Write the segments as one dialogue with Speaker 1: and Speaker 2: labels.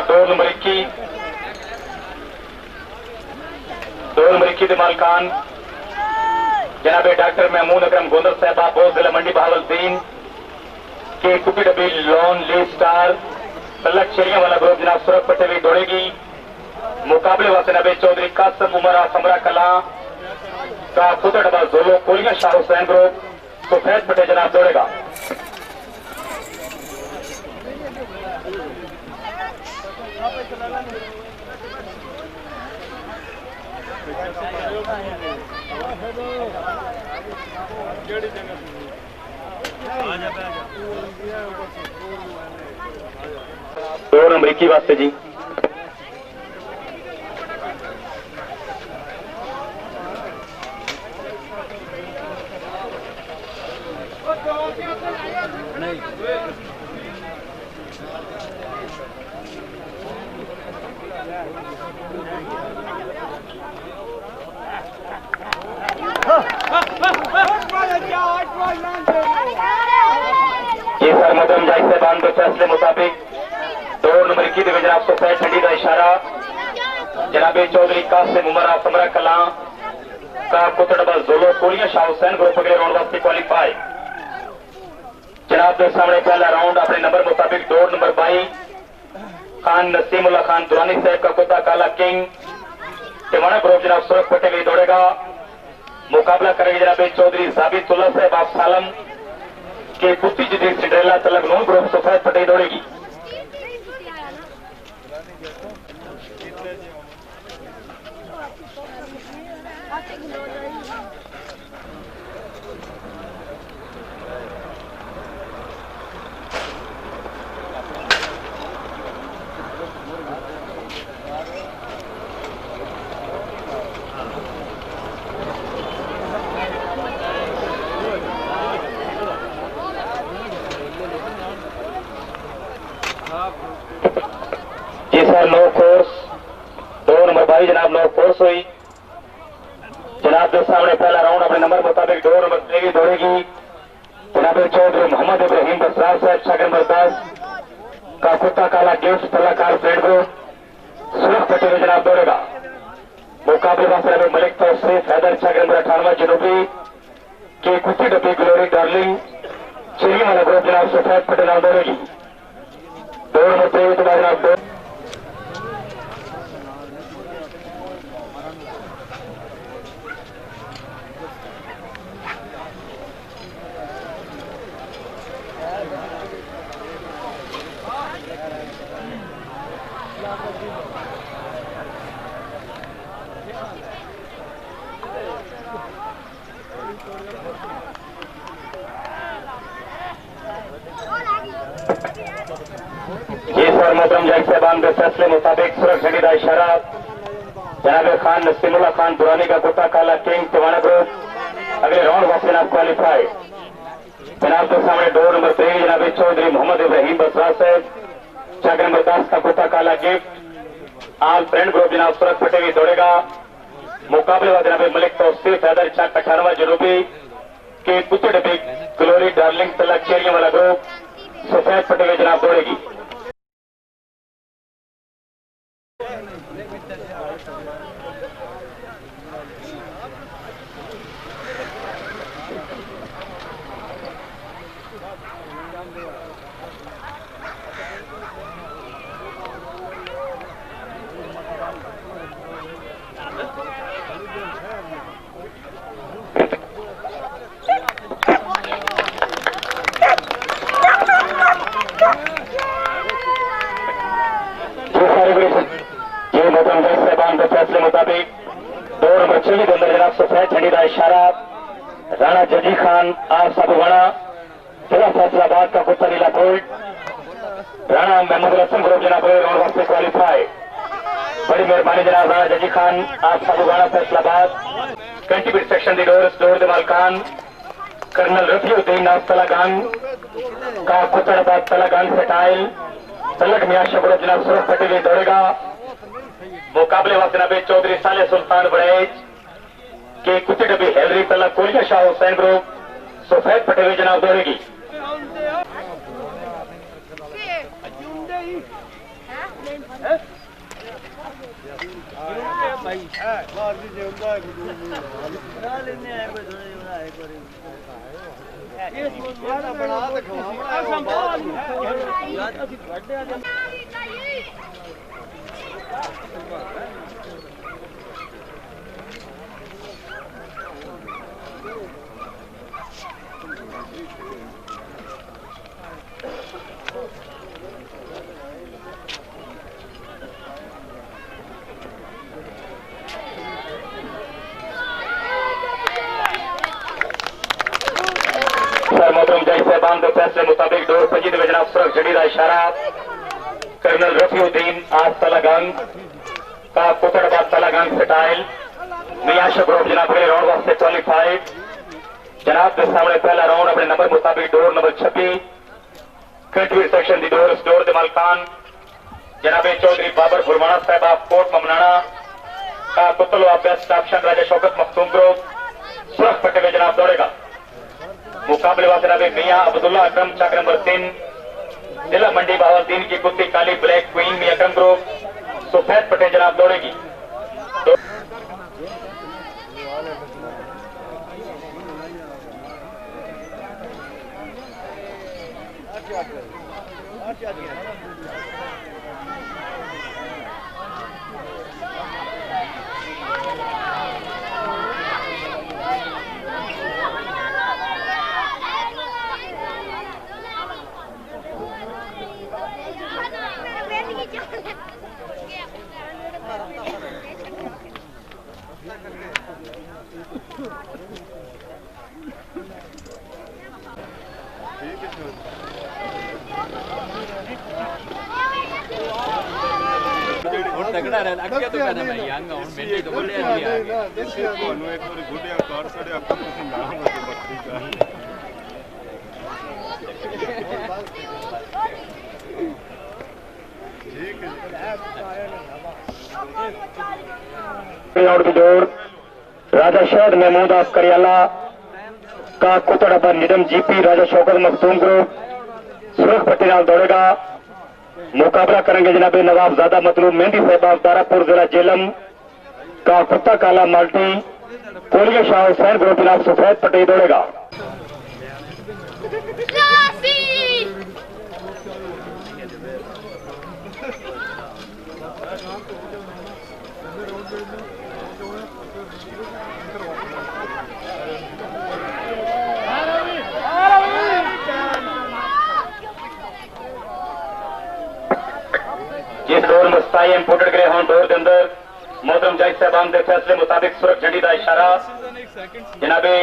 Speaker 1: 2 number 21 के मालकान जनाब doctor Mahmood अकरम गोंदर साहब बोस जिला मंडी बहावलदीन के कुपी डबी लॉन ली स्टार तलक शरिया वाला ग्रुप जनाब सुरख पट्टे हुई दौड़ेगी। मुकाबले वास्ते नबे चौधरी कासम उमरा समरा कला का खुदा डबा जोलो कोलिया शाह हुसैन ग्रुप सफेद पट्टे जनाब दौड़ेगा। दो नंबर 21 वास्ते जी ये सर मोहतरम जाहिद साहबान के फैसले मुताबिक 2 नंबर 21 में जनाब सफेद ठंडी का इशारा जनाब चौधरी कासिम उमरा समरा कला का कुतड़बा जोलो कोलिया शाह हुसैन ग्रुप अगले राउंड वास्ते क्वालिफाई। जनाब के सामने पहला राउंड अपने नंबर मुताबिक 2 नंबर 22 खान नसीमुल्ला खान दुरानी साहब का कुत्ता काला किंग टिवाना ग्रुप जनाब सुरख पट्टे में दौड़ेगा। मुकाबला करेंगे जनाब चौधरी साबितुल्ला साहब आप सालम के कुत्ती जदीद सिंड्रेला तलक नून ग्रुप सफेद पट्टी दौड़ेगी। जी सर नो कोर्स 2 नंबर 22 जनाब नो कोर्स हुई। जनाब के सामने पहला राउंड अपने नंबर मुताबिक 2 नंबर 23 दौड़ेगी। जनाब चौधरी मोहम्मद इब्राहिम बसरार साहब शागिर नंबर 10 का कुत्ता काला गिफ्ट कलाकार फ्रेंड ग्रुप सुरख पट्टे में जनाब दौड़ेगा। मुकाबले वास्ते मलिक तौसीफ हैदर शागिर नंबर 98 जनूबी के कुत्ती डब्बी ग्लोरी डार्लिंग चिरी वाला ग्रुप जनाब सफेद पट्टे नाम दौड़ेगी। 2 नंबर 23 के बाद जनाब जी सर मोहतरम जाहिद साहबान के फैसले मुताबिक सुरख झंडी का इशारा जनाब खान नसीमुल्ला खान दुरानी का कुत्ता काला किंग टिवाना ग्रुप अगले राउंड वास्ते जनाब क्वालिफाई। जनाब के सामने 2 नंबर 23 जनाब चौधरी मोहम्मद इब्राहिम बसरा साहब शागिर नंबर 10 का कुत्ता काला गिफ्ट आल फ्रेंड ग्रुप जनाब सुरख पट्टे में दौड़ेगा। मुकाबले वाले जनाब मलिक तौसीफ हैदर 98 जनूबी के कुत्ते डब्बी ग्लोरी डार्लिंग तलक चेरिया वाला ग्रुप सफेद पट्टे में जनाब दौड़ेगी। फैसले मुताबिक 2 नंबर 26 के अंदर जनाब सफेद झंडी का इशारा राणा जजी खान आप साबुवाना जिला फैसलाबाद का कुत्ता नीला गोल्ड राणा महमूद रसम ग्रुप जनाब राउंड वास्ते क्वालिफाई। बड़ी मेहरबानी जनाब राणा जजी खान आप साबुवाना फैसलाबाद कंट्रीब्यूट सेक्शन दी डोर दे मालकान कर्नल रफीउद्दीन नाफ तलागान का कुत्ता डब्बा तलागान से टाइल तलक मियाशा ग्रुप जनाब सुरख पट्टी में दौड़ेगा। मुकाबले वास्ते जनाब चौधरी साले सुल्तान बड़ेज के कुत्ते डब्बी हैदरी तलक कोलिया शाह हुसैन ग्रुप सफेद पट्टे में जनाब दौड़ेगी। मोहतरम जज साहबान के फैसले मुताबिक डोर पजी में जनाब सुरख झड़ी का इशारा कर्नल रफीउद्दीन आज तलागंग का पुतड़बाद तलागंग सटाइल मियां शबरोब जनाब अगले राउंड वास्ते क्वालिफाइड जनाब के सामने पहला राउंड अपने नंबर मुताबिक डोर नंबर 26 कंट्रीब्यूट सेक्शन दी डोर दे मालकान जनाब चौधरी बाबर फुरमाना साहब ऑफ कोर्ट ममनाना का कुतल best option Raja Shaukat Makhdoom group सुरख पट्टे में जनाब दौड़ेगा मुकाबले वाले जनाब मियां अब्दुल्ला अकरम चक नंबर 3 जिला मंडी बहावलदीन की कुत्ती काली ब्लैक क्वीन मियां अकरम ग्रुप सफेद पट्टे जनाब दौड़ेगी
Speaker 2: तगड़ा रहा अगे तो कहना भाई यंग हूं मेरे तो बोले दिया
Speaker 3: देखिए ਤੁਹਾਨੂੰ ਇੱਕ ਵਾਰੀ ਗੁੱਡਿਆ ਕਾਰ ਸੜਿਆ ਆਪਾਂ ਤੁਸੀਂ ਨਾ ਹੋਵੇ ਬੱਤੀ ਗੱਲ ठीक है
Speaker 1: राउंड की दौड़ राजा शहद महमूद ऑफ करियाला का कुतड़ पर निडम जीपी राजा शौकत मखतूम ग्रुप सुरख पट्टी नाल दौड़ेगा मुकाबला करेंगे जनाब नवाबजादा मतलूब मेहंदी साहब तारापुर जिला जेलम का कुत्ता काला माल्टी कोलिया शाह हुसैन ग्रुप जनाब सफेद पट्टी दौड़ेगा जिस डोर मुस्ताई इंपोर्टेड ग्रे हॉर्न डोर के अंदर मोहतरम जज साहबान के फैसले मुताबिक सुरख झंडी का इशारा जनाबे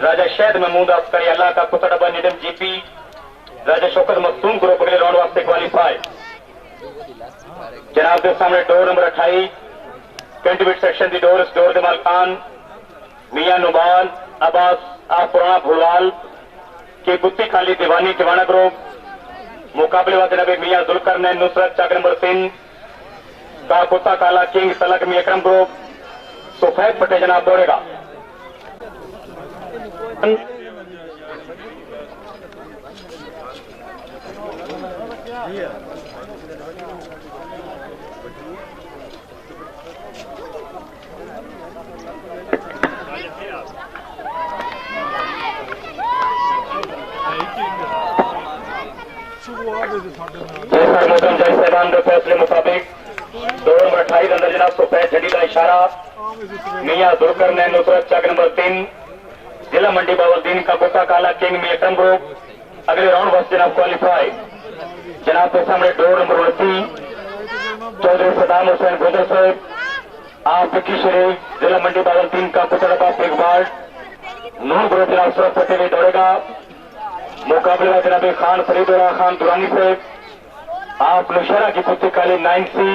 Speaker 1: राजा शहद महमूद ऑफ करियाला का कुतड़बा निडम जीपी राजा शौकत मखतूम ग्रुप अगले राउंड वास्ते क्वालिफाई जनाब के सामने डोर नंबर 28 कंट्रीब्यूट सेक्शन दी डोर के मालकान मियां नुमान अब्बास आप पुराना भुलवाल के गुत्ती खाली दीवानी दीवाना ग्रुप मुकाबले वाले जनाब मियां जुल्करनैन नुसरत चक नंबर 3 का कुत्ता काला किंग तलक मियां अकरम ग्रुप सफेद पट्टे जनाब दौड़ेगा मोहतरम जज साहबान के फैसले मुताबिक डोर नंबर 28 अंदर जनाब सफेद झंडी का इशारा मियां जुल्करनैन नुसरत चक नंबर 3 जिला मंडी बहावलदीन का कुत्ता काला किंग मियां अकरम ग्रुप अगले राउंड वास्ते जनाब क्वालिफाई जनाब के सामने डोर नंबर 29 चौधरी सदाम हुसैन गोदर साहब आप विक्की शरीफ जिला मंडी बहावलदीन का कुत्ता इकबाल नून ग्रुप जनाब सुरख पट्टे में दौड़ेगा मुकाबले में जनाब खान फरीदुल्लाह खान दुरानी से आप नौशहरा की पुत्री काली 9C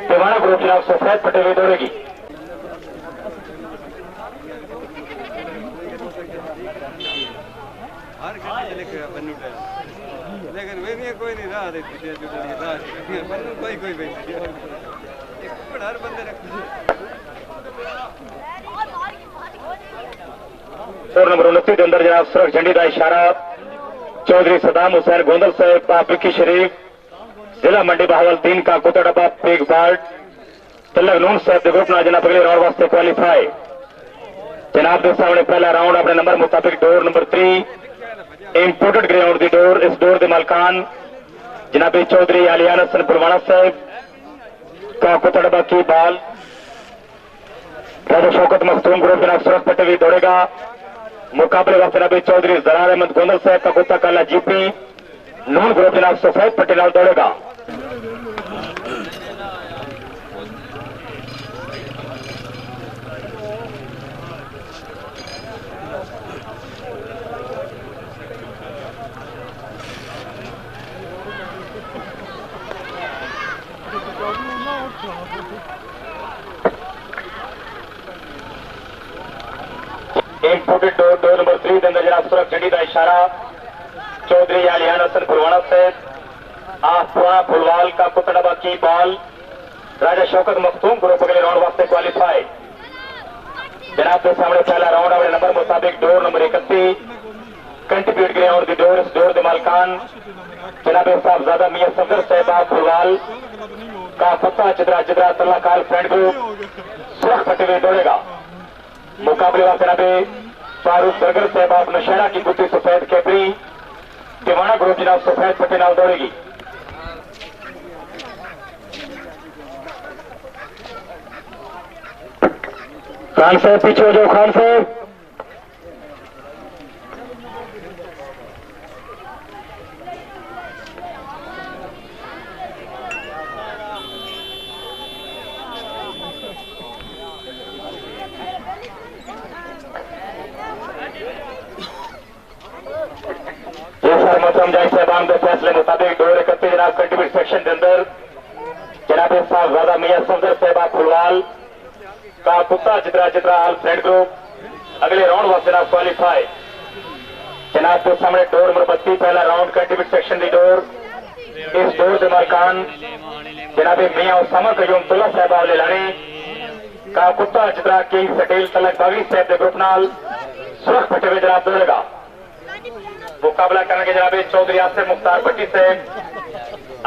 Speaker 1: दीवाना ग्रुप जनाब सफेद पट्टे में दौड़ेगी
Speaker 3: लेकिन वे नहीं कोई नहीं रहा देती कोई हर बंदे
Speaker 1: डोर नंबर 29 के अंदर जनाब सुरख झंडी का इशारा चौधरी सदाम हुसैन गोंदल साहब आप विक्की शरीफ जिला मंडी बहावलदीन का कुतड़बा इकबाल तिलक नून साहब के ग्रुप ना जनाब अगले राउंड वास्ते क्वालीफाई। जनाब के सामने पहला राउंड अपने नंबर मुताबिक डोर नंबर 3 इंपोर्टेड ग्राउंड की डोर। इस डोर के मालकान जनाब चौधरी आलियान हसन पुलवाना साहब का कुतड़बा की बाल। राजा शौकत मखतूम ग्रुप जनाब सूरत पट्टे भी दौड़ेगा। मुकाबले वास्ते जनाब चौधरी जरार अहमद गोंदल साहब का कुत्ता काला जीपी नून ग्रुप जनाब सफेद पट्टे नाल दौड़ेगा। इंपोर्टेड डोर नंबर 3 के अंदर जनाब सुरख झंडी का इशारा चौधरी आलियान हसन पुलवाना साहब आसवा फुलवाल का कुतड़बा की बॉल। राजा शौकत मखतूम ग्रुप अगले राउंड वास्ते क्वालीफाई। जनाब के सामने पहला राउंड अपने नंबर मुताबिक डोर नंबर 31 कंट्रीब्यूट ग्राउंड की डोर। इस डोर के मालकान जनाब साहबजादा मियां सफर साहब फुलवाल का कुत्ता चित्रा चित्रा तल्लाकाल फ्रेंड ग्रुप सुरख पट्टे में दौड़ेगा। मुकाबले वास्ते जनाब फारूक सरगर साहब नशहरा की गुत्ती सफेद कैपरी टिवाना ग्रुप जनाब सफेद पट्टे नाल दौड़ेगी। खान साहब पीछे हो जाओ। खान साहब साहबान के फैसले मुताबिक डोर 31 जनाब कंट्रीब्यूट सेक्शन के अंदर जनाब साहबजादा मियां सफर साहब फुलवाल का कुत्ता चित्रा चित्रा आल फ्रेंड ग्रुप अगले राउंड वास्ते जनाब क्वालीफाई। जनाब के सामने डोर नंबर 32 पहला राउंड कंट्रीब्यूट सेक्शन की डोर। इस डोर के मालकान जनाब मियां उसामा कयूम तुला साहब लाने का कुत्ता चित्रा किंग सटेल तलक बागी साहब के ग्रुप नाल सुरख पट्टे में जनाब दौड़ेगा। मुकाबला करने के जनाब चौधरी आसिफ मुख्तार भट्टी से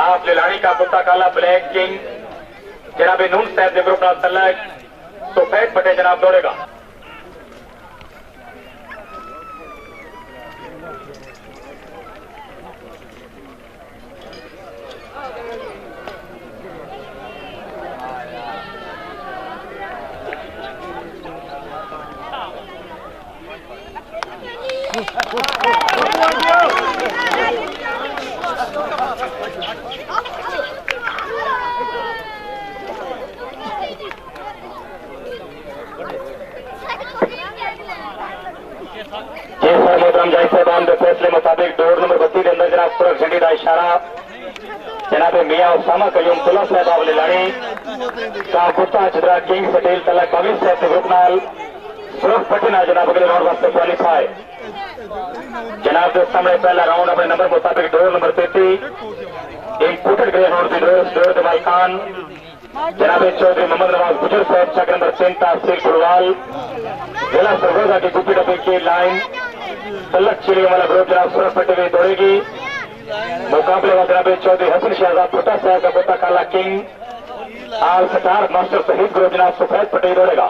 Speaker 1: आप लेलानी का कुत्ता काला ब्लैक किंग जनाब नून साहब के ग्रुप नाल तलक सफेद पट्टे जनाब दौड़ेगा। साहबान के फैसले मुताबिक डोर नंबर 32 के अंदर जनाब सुरख झंडी का इशारा जनाब मियां उसामा कयूम तुला साहब लाने का कुत्ता चित्रा किंग सटेल तलक बागी साहब के ग्रुप नाल सुरख पट्टे नाल जनाब अगले राउंड वास्ते क्वालीफाई। जनाब के सामने पहला राउंड अपने नंबर मुताबिक डोर नंबर 33 इंपोर्टेड ग्राउंड की डोर के मालकान जनाब चौधरी मोहम्मद नवाज गुजर साहब चक नंबर 3 तहसील फुलवाल जिला सरगोजा की गुप्पी डब्बे की लाइन तलक चिड़ियों वाला ग्रुप जनाब सुरख पट्टे में दौड़ेगी। मुकाबले में जनाब चौधरी हसन शहजाद भुट्टा साहब का कुत्ता काला किंग आल सटार मास्टर शहीद ग्रुप जनाब सफेद पट्टे दौड़ेगा।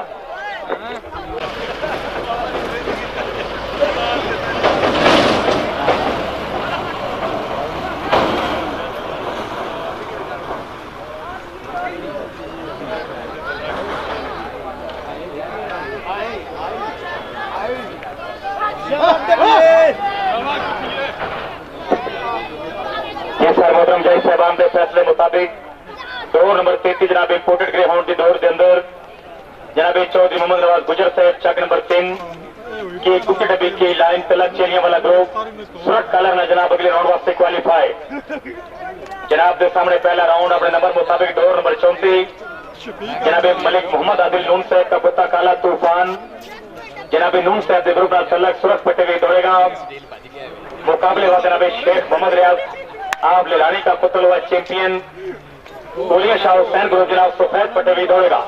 Speaker 1: मोहतरम जय साहबान के फैसले मुताबिक डोर नंबर 33 जनाब इंपोर्टेड ग्रे हाउंड की डोर के अंदर जनाब चौधरी मोहम्मद नवाज गुजर साहब चक नंबर 3 की कुत्ते डब्बी की लाइन तलक चेलियां वाला ग्रुप सुरख कलर में जनाब अगले राउंड वास्ते क्वालीफाई। जनाब के सामने पहला राउंड अपने नंबर मुताबिक डोर नंबर 34 जनाब मलिक मोहम्मद आदिल नून साहब का कुत्ता काला तूफान जनाब नून साहब के ग्रुप तलक सुरख पट्टे में दौड़ेगा। मुकाबले में जनाब शेख मोहम्मद रियाज आप लेलानी का पुतल हुआ चैंपियन गोलियां शाह हुसैन ग्रुप जनाब सफेद पट्टे भी दौड़ेगा।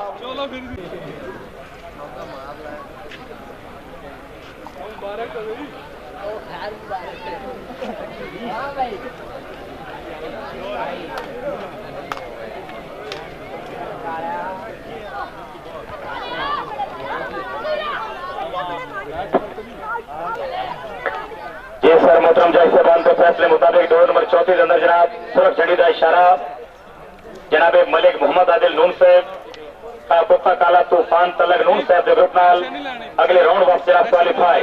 Speaker 1: डोर नंबर 34 के अंदर जनाब सुरख झंडी का इशारा जनाब मलिक मोहम्मद आदिल नून साहब कुत्ता काला तूफान तलग नून साहब के ग्रुप नाल अगले राउंड वापस जनाब क्वालीफाई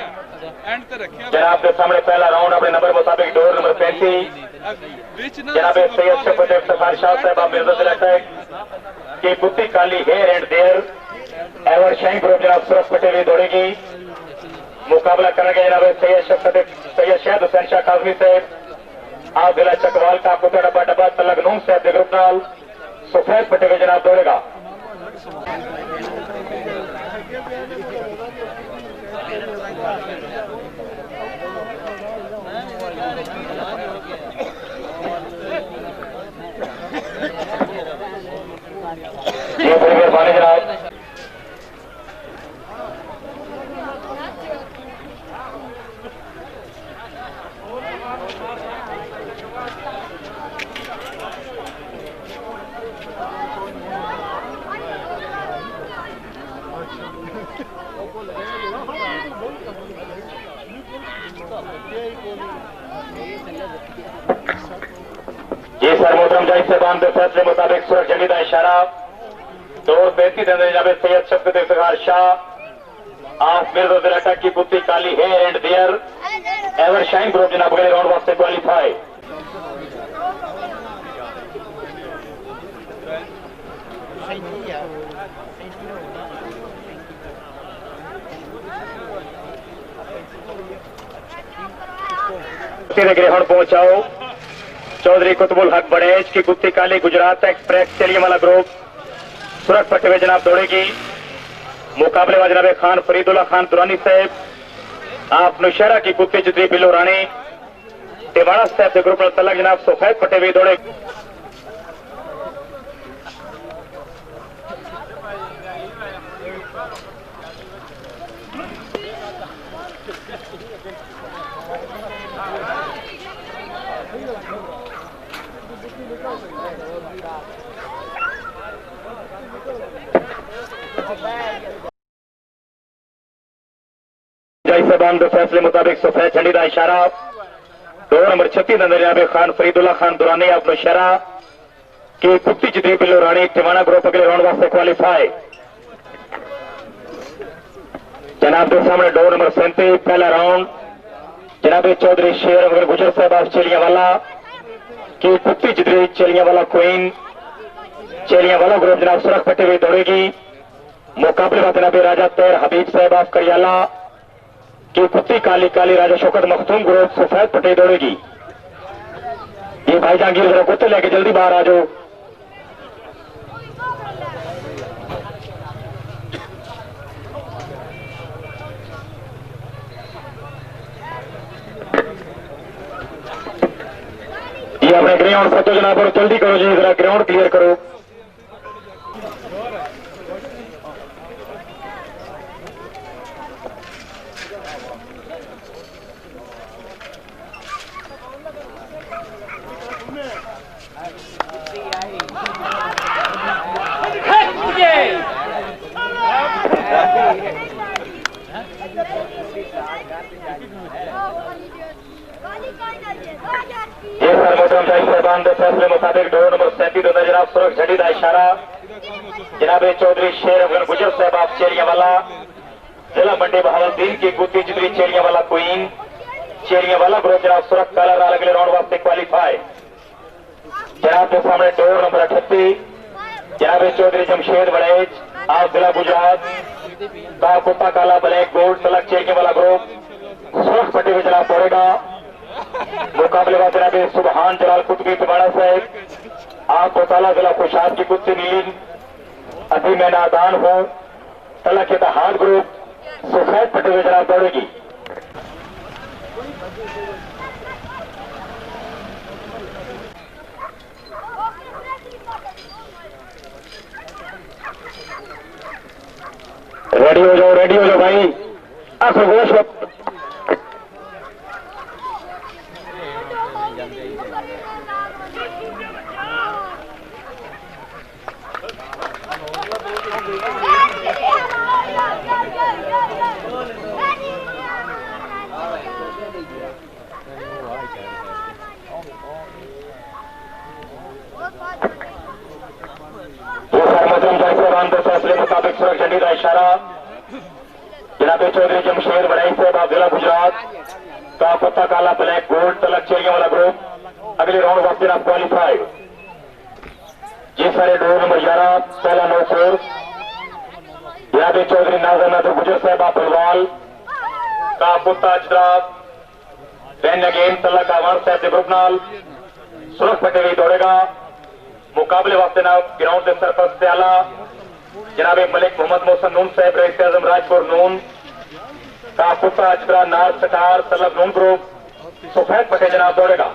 Speaker 1: जनाब के सामने पहला राउंड अपने नंबर मुताबिक डोर नंबर 35 जनाब सैयद शफकत इफ्तिखार शाह साहब आप मिर्जा रहता है कि कुत्ती काली here and there ever shine group जनाब सुरख पटेल दौड़ेगी मुकाबला करेंगे जनाब सैयद शहद हुसैन शाह काजमी साहब आप जिला चकवाल का कुत्ता डब्बा डब्बा तलग नून साहब के ग्रुप नाल सफेद पटेल जनाब दौड़ेगा। ये बड़ी मेहरबानी जनाब। जी सर मोहतरम जज साहबान के फैसले मुताबिक सुरख झंडी का इशारा दौर 35 अंदर जनाब सैयद शफकत इफ्तिखार शाह आप मिर्जा दिलाटा की कुत्ती काली here and there ever shine group जनाब अगले राउंड वास्ते क्वालीफाई। ग्रहण पहुंचाओ चौधरी कुतुबुल हक बड़ेज की कुत्ती काली गुजरात एक्सप्रेस चलिए वाला ग्रुप सुरख पट्टे में जनाब दौड़ेगी मुकाबले में जनाब खान फरीदुल्ला खान दुरानी साहब आप नौशहरा की कुत्ती जितनी बिल्लो रानी टिवाड़ा साहब के ग्रुप में तलक जनाब सफेद पट्टे में दौड़े। जज साहबान के फैसले मुताबिक सफेद झंडी का इशारा डोर नंबर 36 अंदर जनाब खान फरीदुल्ला खान दुरानी आप नौशहरा की कुत्ती जितनी बिल्लो रानी टिवाड़ा ग्रुप अगले राउंड वास्ते क्वालीफाई। जनाब के सामने डोर नंबर 37 पहला राउंड जनाब चौधरी शेर अगर गुजर साहब आप चेलियावाला की कुत्ती जितनी चेलियावाला क्वीन चेलियावाला ग्रुप जनाब सुरख पट्टी हुई दौड़ेगी मुकाबले में जनाब राजा तैर हबीब साहब आप करियाला की कुत्ती काली काली राजा शौकत मखदूम ग्रुप सफेद पट्टी दौड़ेगी। ये भाई जहांगीर जरा कुत्ते लेके जल्दी बाहर आ जाओ। ये अपने ग्राउंड फतो जनाब और जल्दी करो जी जरा ग्राउंड क्लियर करो। ये सर मोहतरम जज साहबान के फैसले मुताबिक डोर नंबर 37 अंदर जनाब सुरख झंडी का इशारा जनाब चौधरी शेर अफगन गुजर साहब आप चेरियावाला जिला मंडी बहावलदीन की कुत्ती जितनी चेरियावाला क्वीन चेरियावाला ग्रुप जनाब सुरख काला अगले राउंड वास्ते क्वालीफाई। जनाब के सामने डोर नंबर 38 जनाब चौधरी जमशेद बड़ेज आप जिला गुजरात का कुत्ता काला ब्लैक गोल्ड तलक चेरियावाला ग्रुप सुरख पट्टी में जनाब दौड़ेगा मुकाबले में जनाब सुबहान जलाल कुतुबी टिवाड़ा साहब आप ताला जिला खुशाब की कुत्ती नीली अभी मैं नादान हूं तलक इत्तेहाद ग्रुप सफेद पट्टी में जनाब दौड़ेगी। रेडी हो जाओ भाई खरगोश इशारा जनाब चौधरी जमशेद बड़ाई साहब जिला गुजरात का कुत्ता काला ब्लैक गोल्ड तलक चेरिया वाला ग्रुप अगले राउंड वास्ते आप क्वालिफाइड। जी सारे डोर नंबर 11 पहला 9 कोर जनाब चौधरी नाजर नाथ गुजर साहब पलवाल का कुत्ता जनाब वैन अगेन तलक आवान साहब के ग्रुप नाल सुरख फटे हुई दौड़ेगा। मुकाबले वास्ते ना ग्राउंड के सरपंच से आला जनाब मलिक मोहम्मद मोहसन नून साहब रईस आजम राजपुर नून का कुत्ता अजरा नार सटार तलब नून ग्रुप सफेद पटे जनाब दौड़ेगा।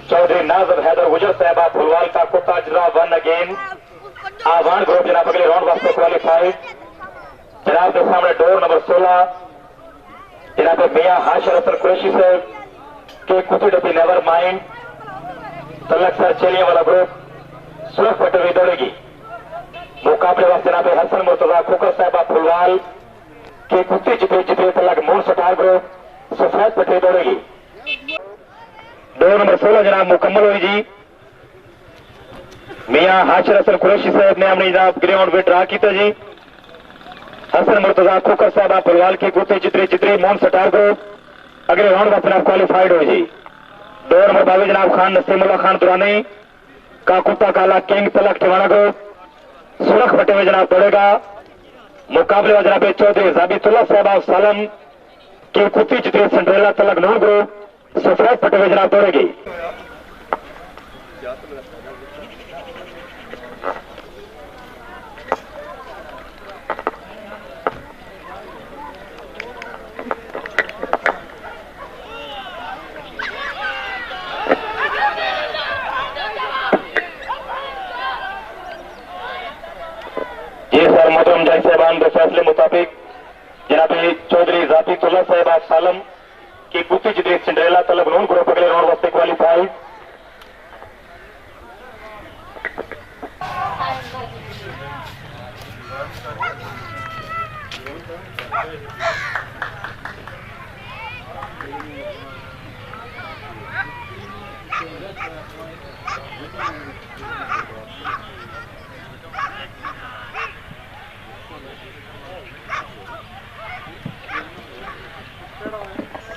Speaker 1: चौधरी नाजर हैदर गुजर साहबा फुलवाल का कुत्ता अजरा वन अगेन आवान ग्रुप जनाब अगले राउंड वास्ते क्वालिफाइड। जनाब के सामने डोर नंबर 16 जनाब मियां हाशिर हसन कुरैशी साहब के कुत्ते डब्बी नेवर माइंड तलक सर चेलिया वाला ग्रुप सुरख फटे हुई दौड़ेगी। मुकाबले वास्ते जनाब हसन मुर्तजा खोकर साहबा फुलवाल के कुत्ते जितने जितने तलक मूल सटार ग्रुप सफेद फटे दौड़ेगी। डोर नंबर 16 जनाब मुकम्मल हुई जी। मियां हाशिर हसन कुरैशी साहब ने अपनी जनाब ग्राउंड में ड्रा किया जी। हसन मुर्तजा खोकर साहब फुलवाल के कुत्ते चित्रे चित्रे मोहन सटार ग्रुप अगले राउंड में जनाब क्वालिफाइड हुई जी। डोर नंबर 22 जनाब खान नसीमुल्ला खान दुरानी का कुत्ता काला किंग तलक ठिवाना ग्रुप सुरख फटे हुए जनाब दौड़ेगा। मुकाबले में जनाब चौधरी जाबितुल्ला साहब सालम के कुत्ते चित्रे सिंड्रेला तलक नून ग्रुप सफेद फटे हुए जनाब दौड़ेगी। जी सर मोहतरम जज साहबान के फैसले मुताबिक जनाब चौधरी जाबितुल्ला साहब सालम की कुत्ती जितने सिंड्रेला तलब नून ग्रुप अगले राउंड वास्ते क्वालिफाइड।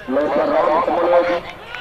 Speaker 1: लोग